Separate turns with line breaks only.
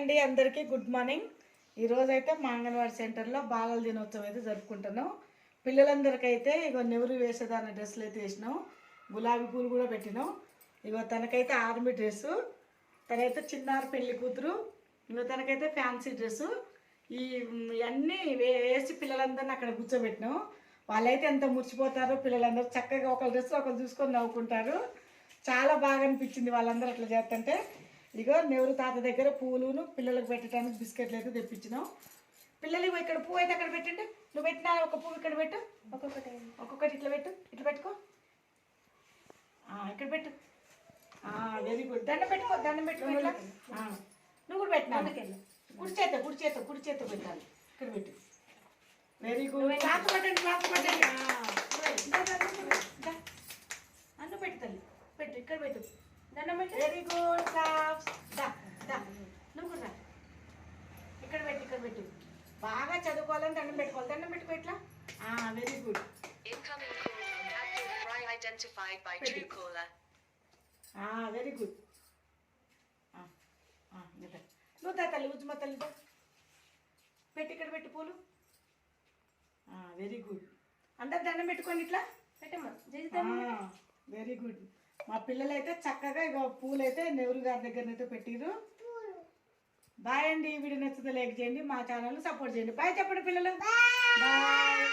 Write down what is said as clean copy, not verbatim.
అండి అందరికీ good morning. ఈరోజైతే మా అంగన్వాడీ సెంటర్లో బాలల దినోత్సవం అయితే జరుపుకుంటున్నాం. పిల్లలందరికైతే ఇగో నెవరు వేసేదాన్ని డ్రెస్సులు అయితే వేసినాం, గులాబీ పూలు కూడా పెట్టినాం. ఇగో తనకైతే ఆర్మీ డ్రెస్సు, తనైతే చిన్నారి పెళ్లి కూతురు, ఇగో తనకైతే ఫ్యాన్సీ డ్రెస్సు. ఇవన్నీ వేసి పిల్లలందరినీ అక్కడ కూర్చోబెట్టినాం. వాళ్ళైతే ఎంత మురిచిపోతారో, పిల్లలందరూ చక్కగా ఒకరి డ్రెస్సు ఒకరు చూసుకొని నవ్వుకుంటారు. చాలా బాగా అనిపించింది వాళ్ళందరూ అట్లా చేస్తుంటే. ఇగో నెవరు తాత దగ్గర పూలును పిల్లలకు పెట్టడానికి బిస్కెట్లు అయితే తెప్పించినాం. పిల్లలు ఇక్కడ పువ్వు అయితే అక్కడ పెట్టండి. నువ్వు పెట్టినా ఒక పువ్వు ఇక్కడ పెట్టు, ఒక్కొక్కటి ఇట్లా పెట్టు, ఇట్లా పెట్టుకో, ఇక్కడ పెట్టు. Very good. దండం పెట్టుకో, దండం పెట్టుకో. ఇట్లా నువ్వు కూడా పెట్టినా, కుడి చేత పెట్టాలి. ఇక్కడ పెట్టు. Very good. క్లాత్ పట్టండి, క్లాత్ పట్టండి. అన్ను పెట్టు తల్లి, పెట్టు, ఇక్కడ పెట్టు. దండం పెట్టు. Very good. క్లాప్స్. నువ్వు కూడా ఇక్కడ పెట్టు, ఇక్కడ పెట్టు. బాగా చదువుకోవాలని దండం పెట్టుకోవాలి. దండం పెట్టుకో ఇట్లా. Very good. Very good. నువ్వు తల్లి, ఉజ్మ తల్లితో పెట్టి ఇక్కడ పెట్టు పూలు. Very good. అందరు దండం పెట్టుకోండి ఇట్లా పెట్టమ్మా. Very good. మా పిల్లలు అయితే చక్కగా ఇక పూలు అయితే నెహ్రూ గారి దగ్గరనైతే పెట్టిరు. బాయ్ అండి. వీడియో నచ్చితే లైక్ చేయండి, మా ఛానల్ సపోర్ట్ చేయండి. బాయ్ చెప్పండి పిల్లలు. బాయ్.